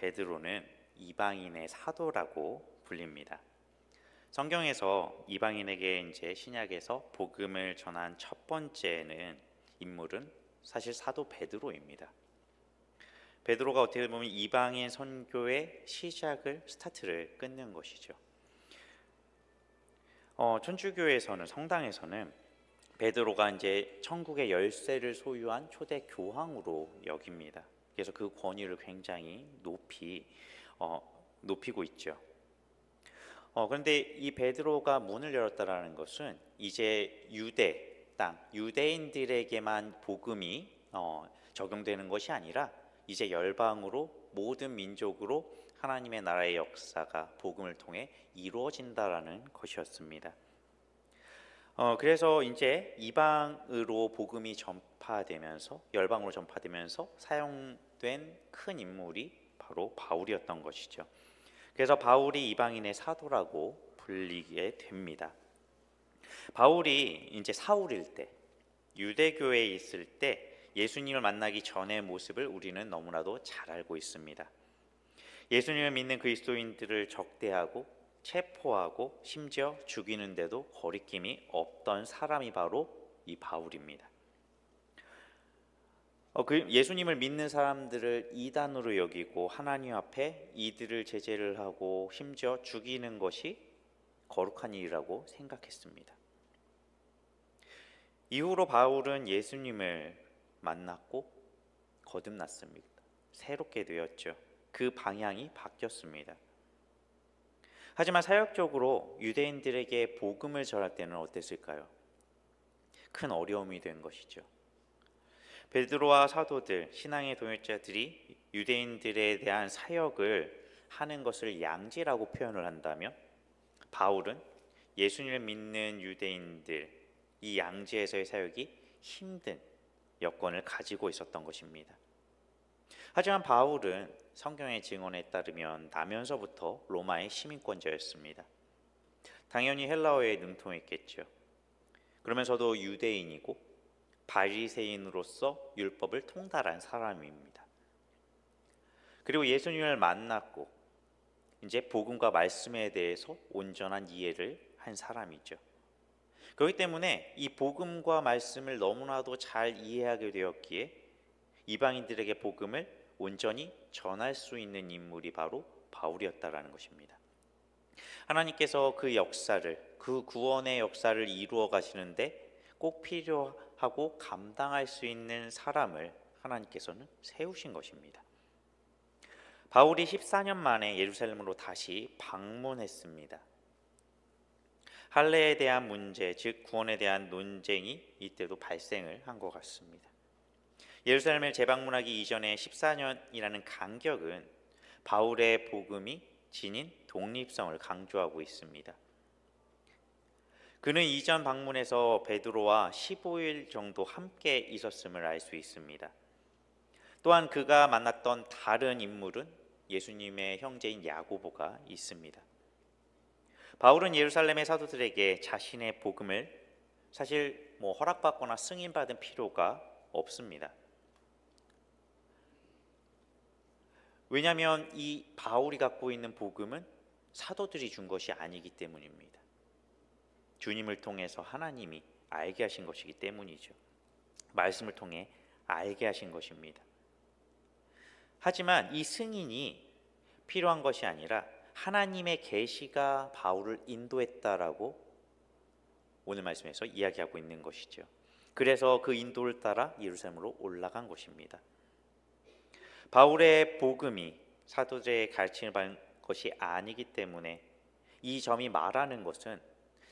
베드로는 이방인의 사도라고 불립니다. 성경에서 이방인에게 이제 신약에서 복음을 전한 첫 번째는 인물은 사실 사도 베드로입니다. 베드로가 어떻게 보면 이방인 선교의 스타트를 끊는 것이죠. 천주교에서는 성당에서는 베드로가 이제 천국의 열쇠를 소유한 초대 교황으로 여깁니다. 그래서 그 권위를 굉장히 높이고 있죠. 그런데 이 베드로가 문을 열었다라는 것은 이제 유대 땅, 유대인들에게만 복음이 적용되는 것이 아니라 이제 열방으로 모든 민족으로 하나님의 나라의 역사가 복음을 통해 이루어진다라는 것이었습니다. 그래서 이제 이방으로 복음이 전파되면서 열방으로 전파되면서 사용된 큰 인물이 바로 바울이었던 것이죠. 그래서 바울이 이방인의 사도라고 불리게 됩니다. 바울이 이제 사울일 때, 유대교에 있을 때 예수님을 만나기 전의 모습을 우리는 너무나도 잘 알고 있습니다. 예수님을 믿는 그리스도인들을 적대하고 체포하고 심지어 죽이는데도 거리낌이 없던 사람이 바로 이 바울입니다. 예수님을 믿는 사람들을 이단으로 여기고 하나님 앞에 이들을 제재를 하고 심지어 죽이는 것이 거룩한 일이라고 생각했습니다. 이후로 바울은 예수님을 만났고 거듭났습니다. 새롭게 되었죠. 그 방향이 바뀌었습니다. 하지만 사역적으로 유대인들에게 복음을 전할 때는 어땠을까요? 큰 어려움이 된 것이죠. 베드로와 사도들, 신앙의 동역자들이 유대인들에 대한 사역을 하는 것을 양지라고 표현을 한다면 바울은 예수님을 믿는 유대인들, 이 양지에서의 사역이 힘든 여건을 가지고 있었던 것입니다. 하지만 바울은 성경의 증언에 따르면 나면서부터 로마의 시민권자였습니다. 당연히 헬라어에 능통했겠죠. 그러면서도 유대인이고 바리새인으로서 율법을 통달한 사람입니다. 그리고 예수님을 만났고 이제 복음과 말씀에 대해서 온전한 이해를 한 사람이죠. 그렇기 때문에 이 복음과 말씀을 너무나도 잘 이해하게 되었기에 이방인들에게 복음을 온전히 전할 수 있는 인물이 바로 바울이었다라는 것입니다. 하나님께서 그 역사를, 그 구원의 역사를 이루어 가시는데 꼭 필요하고 감당할 수 있는 사람을 하나님께서는 세우신 것입니다. 바울이 14년 만에 예루살렘으로 다시 방문했습니다. 할례에 대한 문제, 즉 구원에 대한 논쟁이 이때도 발생을 한 것 같습니다. 예루살렘을 재방문하기 이전에 14년이라는 간격은 바울의 복음이 지닌 독립성을 강조하고 있습니다. 그는 이전 방문에서 베드로와 15일 정도 함께 있었음을 알 수 있습니다. 또한 그가 만났던 다른 인물은 예수님의 형제인 야고보가 있습니다. 바울은 예루살렘의 사도들에게 자신의 복음을 사실 허락받거나 승인받은 필요가 없습니다. 왜냐하면 이 바울이 갖고 있는 복음은 사도들이 준 것이 아니기 때문입니다. 주님을 통해서 하나님이 알게 하신 것이기 때문이죠. 말씀을 통해 알게 하신 것입니다. 하지만 이 승인이 필요한 것이 아니라 하나님의 계시가 바울을 인도했다라고 오늘 말씀에서 이야기하고 있는 것이죠. 그래서 그 인도를 따라 예루살렘으로 올라간 것입니다. 바울의 복음이 사도들의 가르침을 받은 것이 아니기 때문에 이 점이 말하는 것은,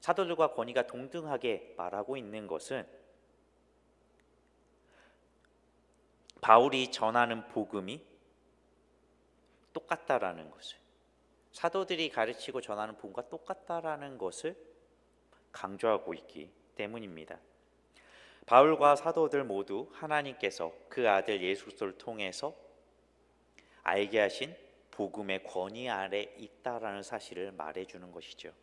사도들과 권위가 동등하게 말하고 있는 것은 바울이 전하는 복음이 똑같다라는 것을, 사도들이 가르치고 전하는 복음과 똑같다라는 것을 강조하고 있기 때문입니다. 바울과 사도들 모두 하나님께서 그 아들 예수 그리스도를 통해서 알게 하신 복음의 권위 아래 있다라는 사실을 말해주는 것이죠.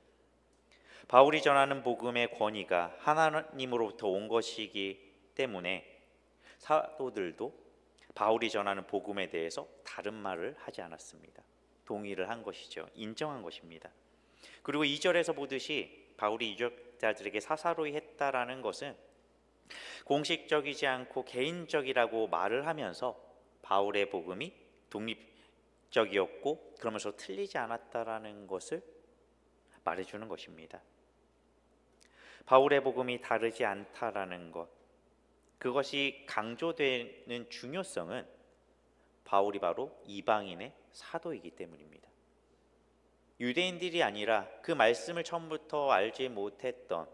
바울이 전하는 복음의 권위가 하나님으로부터 온 것이기 때문에 사도들도 바울이 전하는 복음에 대해서 다른 말을 하지 않았습니다. 동의를 한 것이죠. 인정한 것입니다. 그리고 2절에서 보듯이 바울이 유적자들에게 사사로이 했다라는 것은 공식적이지 않고 개인적이라고 말을 하면서 바울의 복음이 독립적이었고 그러면서 틀리지 않았다라는 것을 말해주는 것입니다. 바울의 복음이 다르지 않다라는 것, 그것이 강조되는 중요성은 바울이 바로 이방인의 사도이기 때문입니다. 유대인들이 아니라 그 말씀을 처음부터 알지 못했던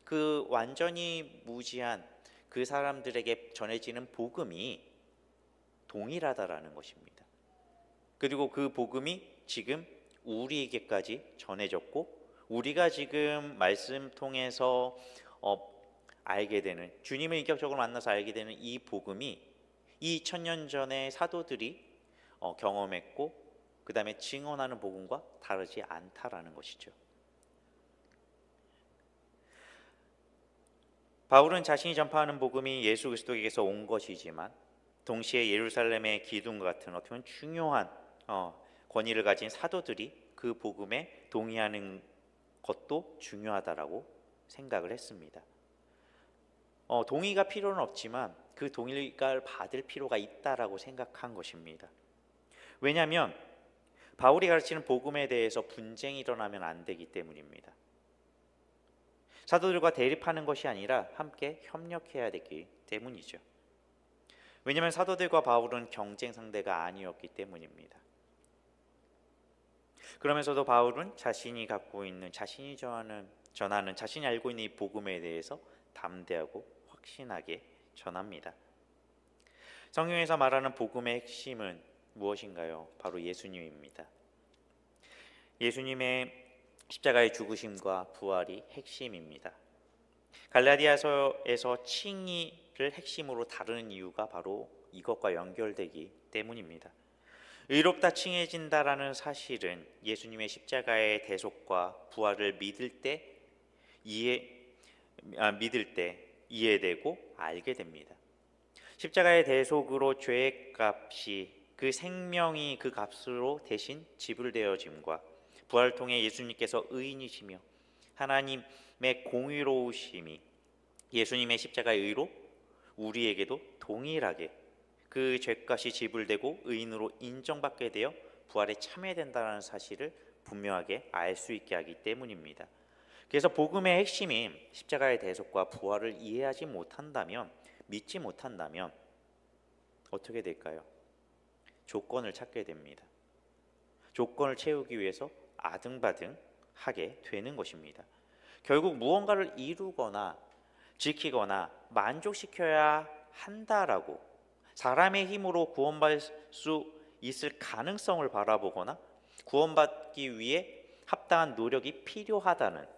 그 완전히 무지한 그 사람들에게 전해지는 복음이 동일하다라는 것입니다. 그리고 그 복음이 지금 우리에게까지 전해졌고 우리가 지금 말씀 통해서 알게 되는, 주님을 인격적으로 만나서 알게 되는 이 복음이 2000년 전에 사도들이 경험했고 그 다음에 증언하는 복음과 다르지 않다라는 것이죠. 바울은 자신이 전파하는 복음이 예수 그리스도에게서 온 것이지만 동시에 예루살렘의 기둥과 같은 어떻게 보면 중요한 권위를 가진 사도들이 그 복음에 동의하는 것도 중요하다라고 생각을 했습니다. 동의가 필요는 없지만 그 동의를 받을 필요가 있다라고 생각한 것입니다. 왜냐하면 바울이 가르치는 복음에 대해서 분쟁이 일어나면 안 되기 때문입니다. 사도들과 대립하는 것이 아니라 함께 협력해야 되기 때문이죠. 왜냐하면 사도들과 바울은 경쟁 상대가 아니었기 때문입니다. 그러면서도 바울은 자신이 갖고 있는, 자신이 전하는, 자신이 알고 있는 이 복음에 대해서 담대하고 확신하게 전합니다. 성경에서 말하는 복음의 핵심은 무엇인가요? 바로 예수님입니다. 예수님의 십자가의 죽으심과 부활이 핵심입니다. 갈라디아서에서 칭의를 핵심으로 다루는 이유가 바로 이것과 연결되기 때문입니다. 의롭다 칭해진다라는 사실은 예수님의 십자가의 대속과 부활을 믿을 때 이해되고 알게 됩니다. 십자가의 대속으로 죄의 값이, 그 생명이 그 값으로 대신 지불되어짐과 부활을 통해 예수님께서 의인이시며 하나님의 공의로우심이 예수님의 십자가의 의로 우리에게도 동일하게 그 죄값이 지불되고 의인으로 인정받게 되어 부활에 참여된다는 사실을 분명하게 알 수 있게 하기 때문입니다. 그래서 복음의 핵심인 십자가의 대속과 부활을 이해하지 못한다면, 믿지 못한다면 어떻게 될까요? 조건을 찾게 됩니다. 조건을 채우기 위해서 아등바등하게 되는 것입니다. 결국 무언가를 이루거나 지키거나 만족시켜야 한다라고, 사람의 힘으로 구원받을 수 있을 가능성을 바라보거나 구원받기 위해 합당한 노력이 필요하다는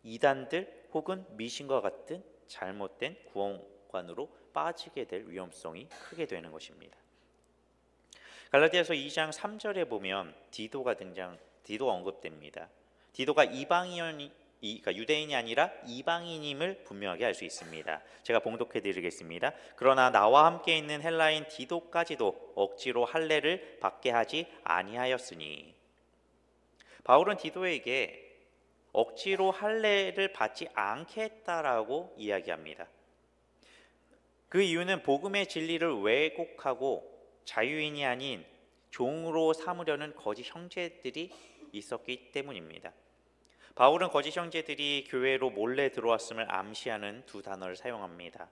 이단들 혹은 미신과 같은 잘못된 구원관으로 빠지게 될 위험성이 크게 되는 것입니다. 갈라디아서 2장 3절에 보면 디도가 언급됩니다. 디도가 그러니까 유대인이 아니라 이방인임을 분명하게 알 수 있습니다. 제가 봉독해 드리겠습니다. 그러나 나와 함께 있는 헬라인 디도까지도 억지로 할례를 받게 하지 아니하였으니. 바울은 디도에게 억지로 할례를 받지 않게 했다라고 이야기합니다. 그 이유는 복음의 진리를 왜곡하고 자유인이 아닌 종으로 삼으려는 거짓 형제들이 있었기 때문입니다. 바울은 거짓 형제들이 교회로 몰래 들어왔음을 암시하는 두 단어를 사용합니다.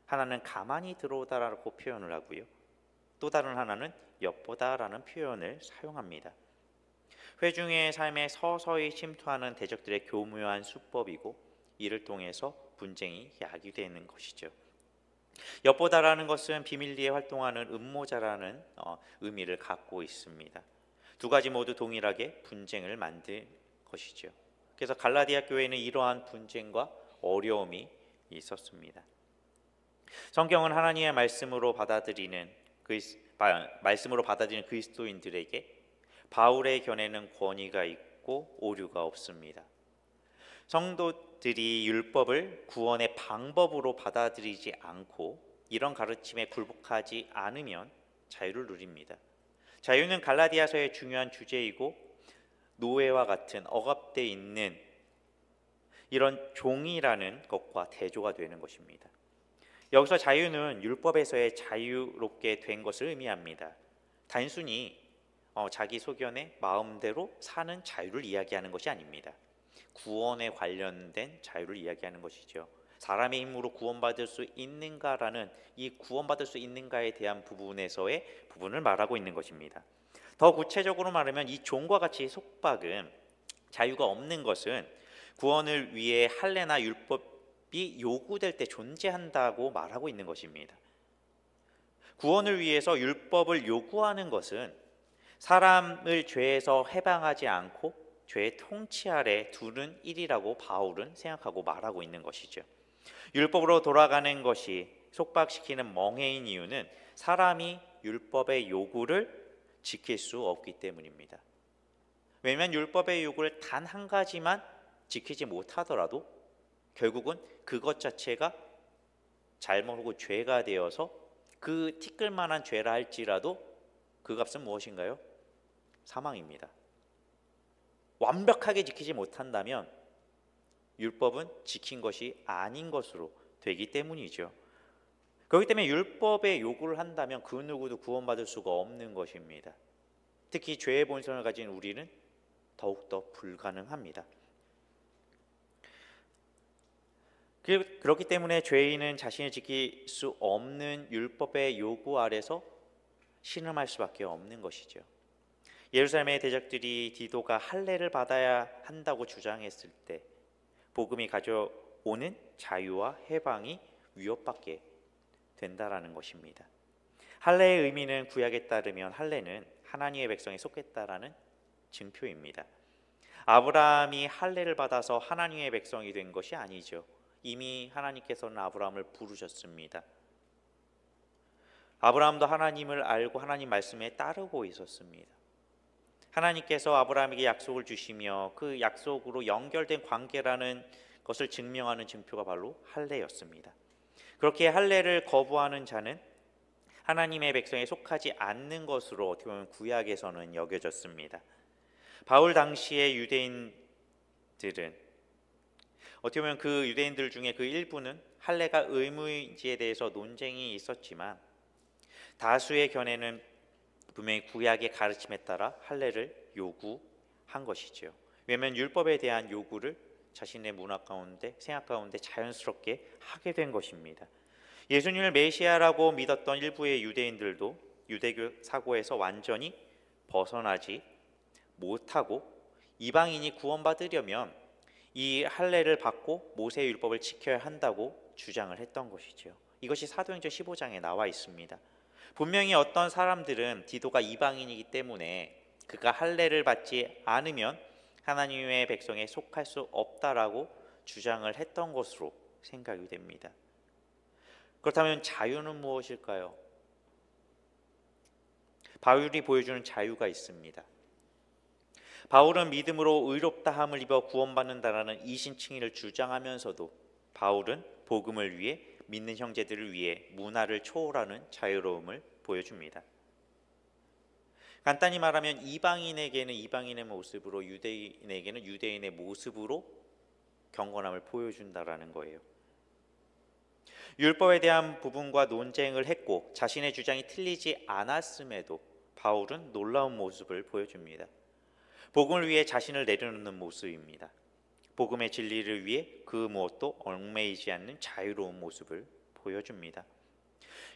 하나는 가만히 들어오다라고 표현을 하고요, 또 다른 하나는 엿보다라는 표현을 사용합니다. 회중의 삶에 서서히 침투하는 대적들의 교묘한 수법이고 이를 통해서 분쟁이 야기되는 것이죠. 엿보다라는 것은 비밀리에 활동하는 음모자라는 의미를 갖고 있습니다. 두 가지 모두 동일하게 분쟁을 만든 것이죠. 그래서 갈라디아 교회에는 이러한 분쟁과 어려움이 있었습니다. 성경은 하나님의 말씀으로 받아들이는 그리스도인들에게 바울의 견해는 권위가 있고 오류가 없습니다. 성도들이 율법을 구원의 방법으로 받아들이지 않고 이런 가르침에 굴복하지 않으면 자유를 누립니다. 자유는 갈라디아서의 중요한 주제이고 노예와 같은 억압돼 있는 이런 종이라는 것과 대조가 되는 것입니다. 여기서 자유는 율법에서의 자유롭게 된 것을 의미합니다. 단순히 자기 소견의 마음대로 사는 자유를 이야기하는 것이 아닙니다. 구원에 관련된 자유를 이야기하는 것이죠. 사람의 힘으로 구원받을 수 있는가라는 이 구원받을 수 있는가에 대한 부분에서의 부분을 말하고 있는 것입니다. 더 구체적으로 말하면 이 종과 같이 속박은 자유가 없는 것은 구원을 위해 할례나 율법이 요구될 때 존재한다고 말하고 있는 것입니다. 구원을 위해서 율법을 요구하는 것은 사람을 죄에서 해방하지 않고 죄의 통치 아래 두는 일이라고 바울은 생각하고 말하고 있는 것이죠. 율법으로 돌아가는 것이 속박시키는 멍해인 이유는 사람이 율법의 요구를 지킬 수 없기 때문입니다. 왜냐하면 율법의 요구를 단 한 가지만 지키지 못하더라도 결국은 그것 자체가 잘못하고 죄가 되어서 그 티끌만한 죄라 할지라도 그 값은 무엇인가요? 사망입니다. 완벽하게 지키지 못한다면 율법은 지킨 것이 아닌 것으로 되기 때문이죠. 그렇기 때문에 율법의 요구를 한다면 그 누구도 구원받을 수가 없는 것입니다. 특히 죄의 본성을 가진 우리는 더욱더 불가능합니다. 그렇기 때문에 죄인은 자신을 지킬 수 없는 율법의 요구 아래서 신음할 수밖에 없는 것이죠. 예루살렘의 대적들이 디도가 할례를 받아야 한다고 주장했을 때 복음이 가져오는 자유와 해방이 위협받게 된다라는 것입니다. 할례의 의미는 구약에 따르면 할례는 하나님의 백성에 속했다라는 증표입니다. 아브라함이 할례를 받아서 하나님의 백성이 된 것이 아니죠. 이미 하나님께서는 아브라함을 부르셨습니다. 아브라함도 하나님을 알고 하나님 말씀에 따르고 있었습니다. 하나님께서 아브라함에게 약속을 주시며 그 약속으로 연결된 관계라는 것을 증명하는 증표가 바로 할례였습니다. 그렇게 할례를 거부하는 자는 하나님의 백성에 속하지 않는 것으로 어떻게 보면 구약에서는 여겨졌습니다. 바울 당시의 유대인들은 어떻게 보면 그 유대인들 중에 그 일부는 할례가 의무인지에 대해서 논쟁이 있었지만 다수의 견해는 분명히 구약의 가르침에 따라 할례를 요구한 것이죠. 왜냐하면 율법에 대한 요구를 자신의 문화 가운데 생각 가운데 자연스럽게 하게 된 것입니다. 예수님을 메시아라고 믿었던 일부의 유대인들도 유대교 사고에서 완전히 벗어나지 못하고 이방인이 구원받으려면 이 할례를 받고 모세의 율법을 지켜야 한다고 주장을 했던 것이죠. 이것이 사도행전 15장에 나와 있습니다. 분명히 어떤 사람들은 디도가 이방인이기 때문에 그가 할례를 받지 않으면 하나님의 백성에 속할 수 없다라고 주장을 했던 것으로 생각이 됩니다. 그렇다면 자유는 무엇일까요? 바울이 보여주는 자유가 있습니다. 바울은 믿음으로 의롭다함을 입어 구원받는다라는 이신칭의를 주장하면서도 바울은 복음을 위해 믿는 형제들을 위해 문화를 초월하는 자유로움을 보여줍니다. 간단히 말하면 이방인에게는 이방인의 모습으로 유대인에게는 유대인의 모습으로 경건함을 보여준다라는 거예요. 율법에 대한 부분과 논쟁을 했고 자신의 주장이 틀리지 않았음에도 바울은 놀라운 모습을 보여줍니다. 복음을 위해 자신을 내려놓는 모습입니다. 복음의 진리를 위해 그 무엇도 얽매이지 않는 자유로운 모습을 보여줍니다.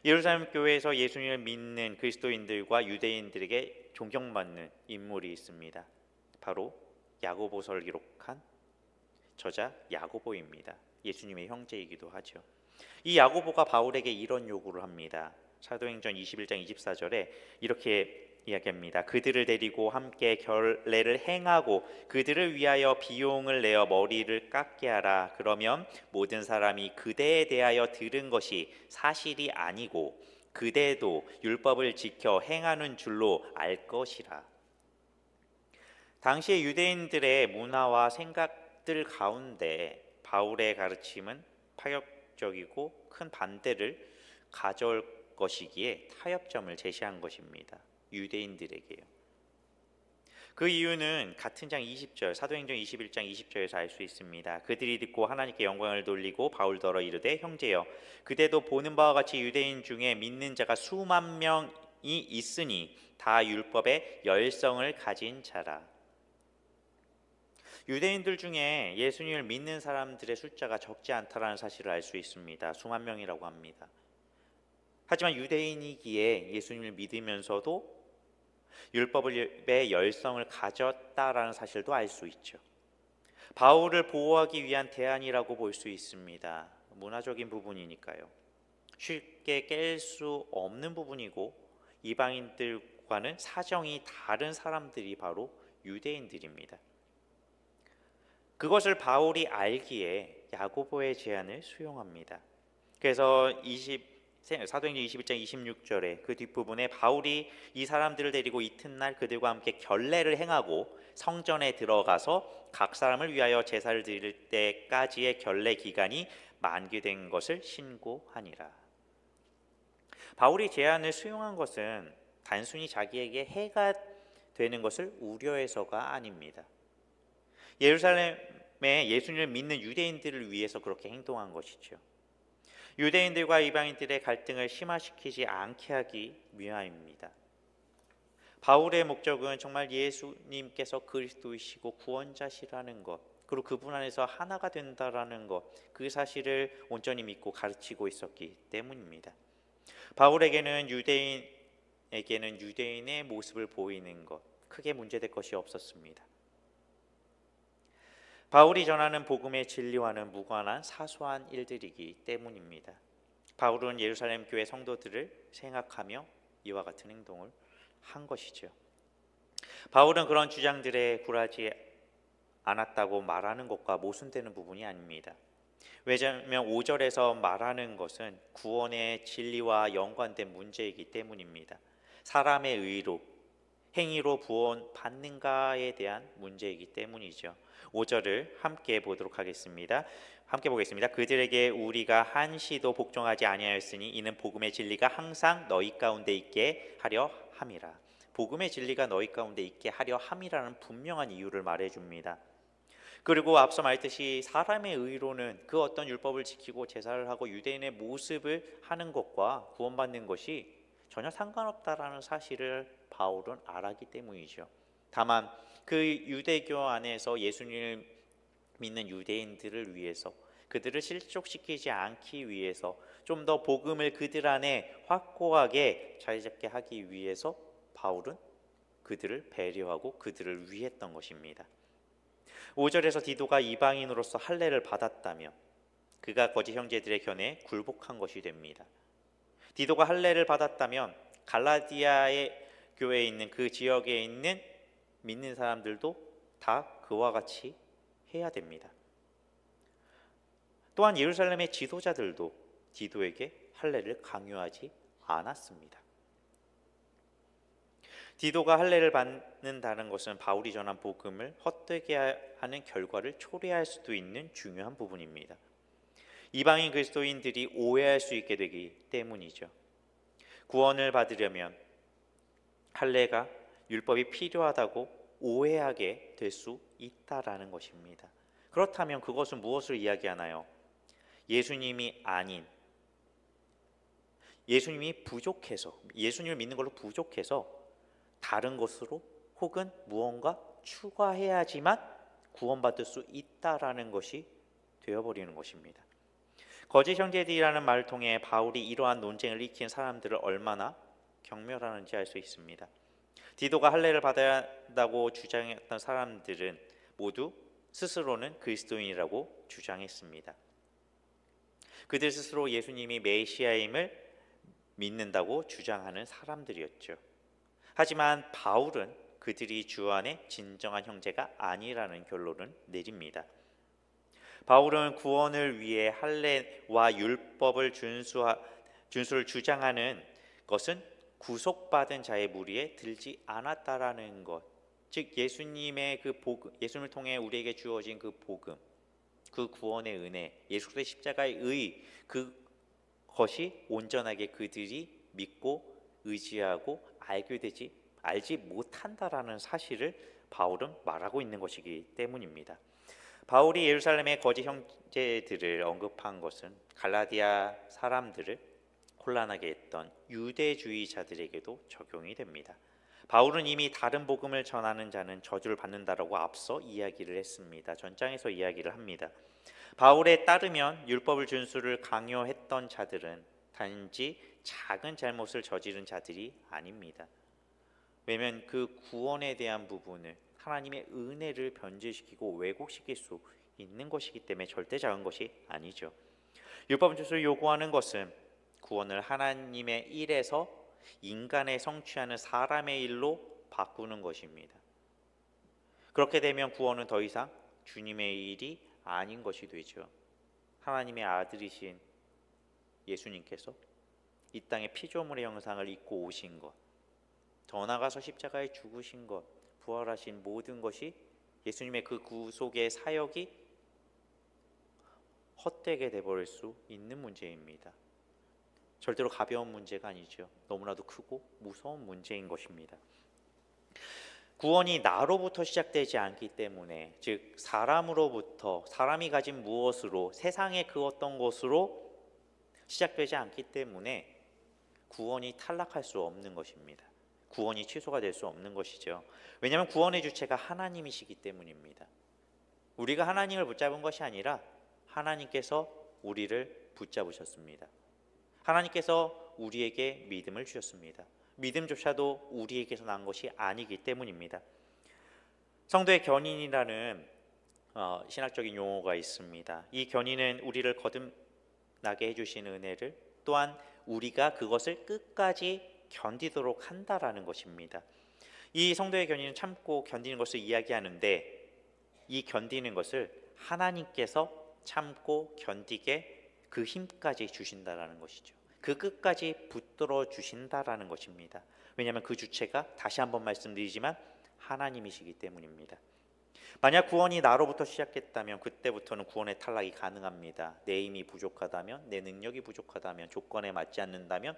예루살렘 교회에서 예수님을 믿는 그리스도인들과 유대인들에게 존경받는 인물이 있습니다. 바로 야고보서를 기록한 저자 야고보입니다. 예수님의 형제이기도 하죠. 이 야고보가 바울에게 이런 요구를 합니다. 사도행전 21장 24절에 이렇게 이야기합니다. 그들을 데리고 함께 결례를 행하고 그들을 위하여 비용을 내어 머리를 깎게 하라. 그러면 모든 사람이 그대에 대하여 들은 것이 사실이 아니고 그대도 율법을 지켜 행하는 줄로 알 것이라. 당시의 유대인들의 문화와 생각들 가운데 바울의 가르침은 파격적이고 큰 반대를 가져올 것이기에 타협점을 제시한 것입니다. 유대인들에게요. 그 이유는 같은 장 20절, 사도행전 21장 20절에서 알 수 있습니다. 그들이 듣고 하나님께 영광을 돌리고 바울더러 이르되 형제여 그대도 보는 바와 같이 유대인 중에 믿는 자가 수만 명이 있으니 다 율법의 열성을 가진 자라. 유대인들 중에 예수님을 믿는 사람들의 숫자가 적지 않다라는 사실을 알 수 있습니다. 수만 명이라고 합니다. 하지만 유대인이기에 예수님을 믿으면서도 율법의 열성을 가졌다라는 사실도 알 수 있죠. 바울을 보호하기 위한 대안이라고 볼 수 있습니다. 문화적인 부분이니까요. 쉽게 깰 수 없는 부분이고 이방인들과는 사정이 다른 사람들이 바로 유대인들입니다. 그것을 바울이 알기에 야고보의 제안을 수용합니다. 그래서 사도행전 21장 26절에 그 뒷부분에 바울이 이 사람들을 데리고 이튿날 그들과 함께 결례를 행하고 성전에 들어가서 각 사람을 위하여 제사를 드릴 때까지의 결례 기간이 만기된 것을 신고하니라. 바울이 제안을 수용한 것은 단순히 자기에게 해가 되는 것을 우려해서가 아닙니다. 예루살렘에 예수님을 믿는 유대인들을 위해서 그렇게 행동한 것이죠. 유대인들과 이방인들의 갈등을 심화시키지 않게 하기 위함입니다. 바울의 목적은 정말 예수님께서 그리스도이시고 구원자시라는 것, 그리고 그분 안에서 하나가 된다라는 것, 그 사실을 온전히 믿고 가르치고 있었기 때문입니다. 바울에게는 유대인의 모습을 보이는 것, 크게 문제될 것이 없었습니다. 바울이 전하는 복음의 진리와는 무관한 사소한 일들이기 때문입니다. 바울은 예루살렘 교회 성도들을 생각하며 이와 같은 행동을 한 것이죠. 바울은 그런 주장들에 굴하지 않았다고 말하는 것과 모순되는 부분이 아닙니다. 왜냐하면 5절에서 말하는 것은 구원의 진리와 연관된 문제이기 때문입니다. 사람의 의로, 행위로 구원 받는가에 대한 문제이기 때문이죠. 5절을 함께 보도록 하겠습니다. 함께 보겠습니다. 그들에게 우리가 한시도 복종하지 아니하였으니 이는 복음의 진리가 항상 너희 가운데 있게 하려 함이라. 복음의 진리가 너희 가운데 있게 하려 함이라는 분명한 이유를 말해줍니다. 그리고 앞서 말했듯이 사람의 의로는 그 어떤 율법을 지키고 제사를 하고 유대인의 모습을 하는 것과 구원받는 것이 전혀 상관없다라는 사실을 바울은 알았기 때문이죠. 다만 그 유대교 안에서 예수님을 믿는 유대인들을 위해서, 그들을 실족시키지 않기 위해서, 좀 더 복음을 그들 안에 확고하게 자리 잡게 하기 위해서 바울은 그들을 배려하고 그들을 위했던 것입니다. 5절에서 디도가 이방인으로서 할례를 받았다며 그가 거짓 형제들의 견해에 굴복한 것이 됩니다. 디도가 할례를 받았다면 갈라디아의 교회에 있는 그 지역에 있는 믿는 사람들도 다 그와 같이 해야 됩니다. 또한 예루살렘의 지도자들도 디도에게 할례를 강요하지 않았습니다. 디도가 할례를 받는다는 것은 바울이 전한 복음을 헛되게 하는 결과를 초래할 수도 있는 중요한 부분입니다. 이방인 그리스도인들이 오해할 수 있게 되기 때문이죠. 구원을 받으려면 할례가 율법이 필요하다고 오해하게 될 수 있다라는 것입니다. 그렇다면 그것은 무엇을 이야기하나요? 예수님이 아닌, 예수님이 부족해서, 예수님을 믿는 걸로 부족해서 다른 것으로 혹은 무언가 추가해야지만 구원받을 수 있다라는 것이 되어버리는 것입니다. 거짓 형제들이라는 말을 통해 바울이 이러한 논쟁을 익힌 사람들을 얼마나 경멸하는지 알 수 있습니다. 디도가 할례를 받아야 한다고 주장했던 사람들은 모두 스스로는 그리스도인이라고 주장했습니다. 그들 스스로 예수님이 메시아임을 믿는다고 주장하는 사람들이었죠. 하지만 바울은 그들이 주 안에 진정한 형제가 아니라는 결론을 내립니다. 바울은 구원을 위해 할례와 율법을 준수를 주장하는 것은 구속받은 자의 무리에 들지 않았다라는 것, 즉 예수님의 그 복음, 예수님을 통해 우리에게 주어진 그 복음, 그 구원의 은혜, 예수 그리스도의 십자가의 의, 그 것이 온전하게 그들이 믿고 의지하고 알지 못한다라는 사실을 바울은 말하고 있는 것이기 때문입니다. 바울이 예루살렘의 거짓 형제들을 언급한 것은 갈라디아 사람들을 혼란하게 했던 유대주의자들에게도 적용이 됩니다. 바울은 이미 다른 복음을 전하는 자는 저주를 받는다라고 앞서 이야기를 했습니다. 전장에서 이야기를 합니다. 바울에 따르면 율법을 준수를 강요했던 자들은 단지 작은 잘못을 저지른 자들이 아닙니다. 왜냐하면 그 구원에 대한 부분을 하나님의 은혜를 변질시키고 왜곡시킬 수 있는 것이기 때문에 절대 작은 것이 아니죠. 율법 준수를 요구하는 것은 구원을 하나님의 일에서 인간의 성취하는 사람의 일로 바꾸는 것입니다. 그렇게 되면 구원은 더 이상 주님의 일이 아닌 것이 되죠. 하나님의 아들이신 예수님께서 이 땅에 피조물의 형상을 입고 오신 것, 더 나아가서 십자가에 죽으신 것, 부활하신 모든 것이 예수님의 그 구속의 사역이 헛되게 돼버릴 수 있는 문제입니다. 절대로 가벼운 문제가 아니죠. 너무나도 크고 무서운 문제인 것입니다. 구원이 나로부터 시작되지 않기 때문에, 즉 사람으로부터, 사람이 가진 무엇으로, 세상의 그 어떤 것으로 시작되지 않기 때문에 구원이 탈락할 수 없는 것입니다. 구원이 취소가 될 수 없는 것이죠. 왜냐하면 구원의 주체가 하나님이시기 때문입니다. 우리가 하나님을 붙잡은 것이 아니라 하나님께서 우리를 붙잡으셨습니다. 하나님께서 우리에게 믿음을 주셨습니다. 믿음조차도 우리에게서 난 것이 아니기 때문입니다. 성도의 견인이라는 신학적인 용어가 있습니다. 이 견인은 우리를 거듭나게 해주신 은혜를, 또한 우리가 그것을 끝까지 견디도록 한다라는 것입니다. 이 성도의 견인은 참고 견디는 것을 이야기하는데, 이 견디는 것을 하나님께서 참고 견디게 그 힘까지 주신다라는 것이죠. 그 끝까지 붙들어 주신다라는 것입니다. 왜냐하면 그 주체가, 다시 한번 말씀드리지만, 하나님이시기 때문입니다. 만약 구원이 나로부터 시작했다면 그때부터는 구원의 탈락이 가능합니다. 내 힘이 부족하다면, 내 능력이 부족하다면, 조건에 맞지 않는다면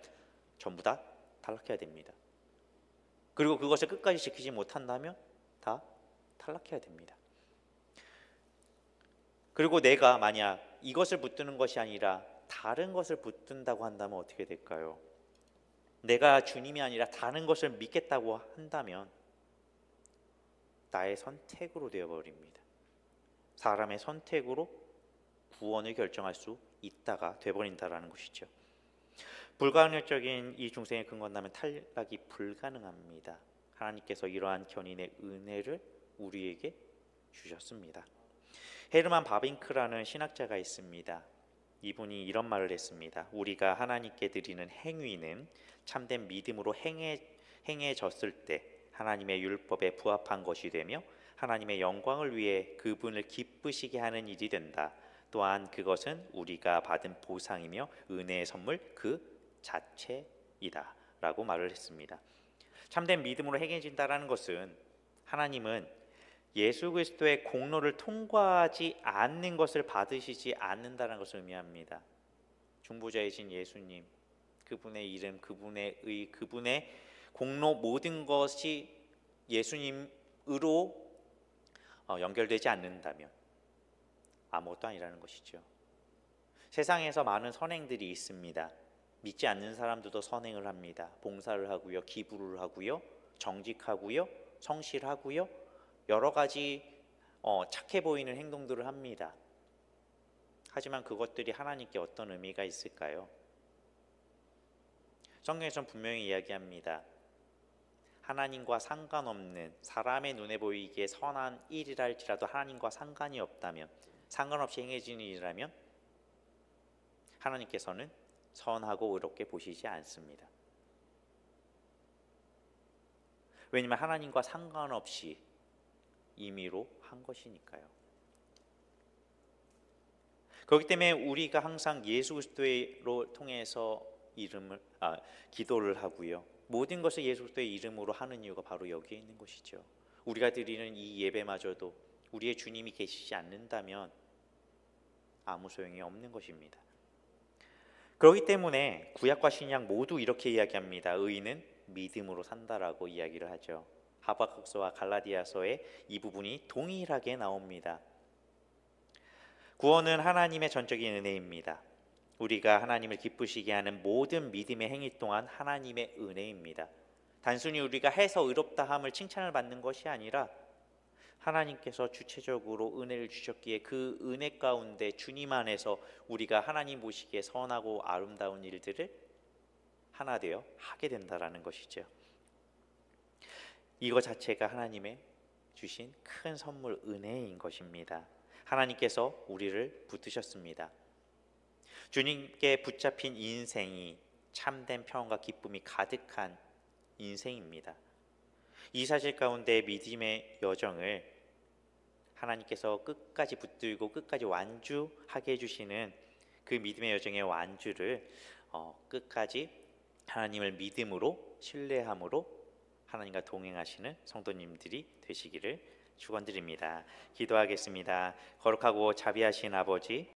전부 다 탈락해야 됩니다. 그리고 그것을 끝까지 지키지 못한다면 다 탈락해야 됩니다. 그리고 내가 만약 이것을 붙드는 것이 아니라 다른 것을 붙든다고 한다면 어떻게 될까요? 내가 주님이 아니라 다른 것을 믿겠다고 한다면 나의 선택으로 되어버립니다. 사람의 선택으로 구원을 결정할 수 있다가 되어버린다라는 것이죠. 불가능적인 이 중생의 근거한다면 탈락이 불가능합니다. 하나님께서 이러한 견인의 은혜를 우리에게 주셨습니다. 헤르만 바빙크라는 신학자가 있습니다. 이분이 이런 말을 했습니다. 우리가 하나님께 드리는 행위는 참된 믿음으로 행해졌을 때 하나님의 율법에 부합한 것이 되며 하나님의 영광을 위해 그분을 기쁘시게 하는 일이 된다. 또한 그것은 우리가 받은 보상이며 은혜의 선물 그 자체이다 라고 말을 했습니다. 참된 믿음으로 행해진다라는 것은 하나님은 예수 그리스도의 공로를 통과하지 않는 것을 받으시지 않는다는 것을 의미합니다. 중보자이신 예수님, 그분의 이름, 그분의 의, 그분의 공로 모든 것이 예수님으로 연결되지 않는다면 아무것도 아니라는 것이죠. 세상에서 많은 선행들이 있습니다. 믿지 않는 사람들도 선행을 합니다. 봉사를 하고요, 기부를 하고요, 정직하고요, 성실하고요, 여러 가지 착해 보이는 행동들을 합니다. 하지만 그것들이 하나님께 어떤 의미가 있을까요? 성경에서는 분명히 이야기합니다. 하나님과 상관없는, 사람의 눈에 보이기에 선한 일이라 할지라도 하나님과 상관이 없다면, 상관없이 행해지는 일이라면 하나님께서는 선하고 의롭게 보시지 않습니다. 왜냐하면 하나님과 상관없이 임의로 한 것이니까요. 그렇기 때문에 우리가 항상 예수 그리스도로 통해서 기도를 하고요, 모든 것을 예수 그리스도의 이름으로 하는 이유가 바로 여기에 있는 것이죠. 우리가 드리는 이 예배마저도 우리의 주님이 계시지 않는다면 아무 소용이 없는 것입니다. 그렇기 때문에 구약과 신약 모두 이렇게 이야기합니다. 의인은 믿음으로 산다라고 이야기를 하죠. 하박국서와 갈라디아서의 이 부분이 동일하게 나옵니다. 구원은 하나님의 전적인 은혜입니다. 우리가 하나님을 기쁘시게 하는 모든 믿음의 행위 또한 하나님의 은혜입니다. 단순히 우리가 해서 의롭다함을 칭찬을 받는 것이 아니라 하나님께서 주체적으로 은혜를 주셨기에 그 은혜 가운데 주님 안에서 우리가 하나님 보시기에 선하고 아름다운 일들을 하나 되어 하게 된다라는 것이죠. 이거 자체가 하나님의 주신 큰 선물, 은혜인 것입니다. 하나님께서 우리를 붙드셨습니다. 주님께 붙잡힌 인생이 참된 평안과 기쁨이 가득한 인생입니다. 이 사실 가운데 믿음의 여정을 하나님께서 끝까지 붙들고 끝까지 완주하게 해주시는 그 믿음의 여정의 완주를 끝까지 하나님을 믿음으로 신뢰함으로 하나님과 동행하시는 성도님들이 되시기를 축원드립니다. 기도하겠습니다. 거룩하고 자비하신 아버지,